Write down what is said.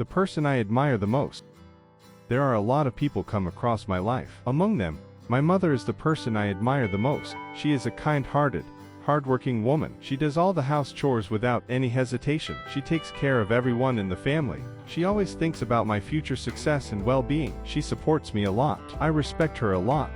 The person I admire the most. There are a lot of people come across my life. Among them, my mother is the person I admire the most. She is a kind-hearted, hard-working woman. She does all the house chores without any hesitation. She takes care of everyone in the family. She always thinks about my future success and well-being. She supports me a lot. I respect her a lot.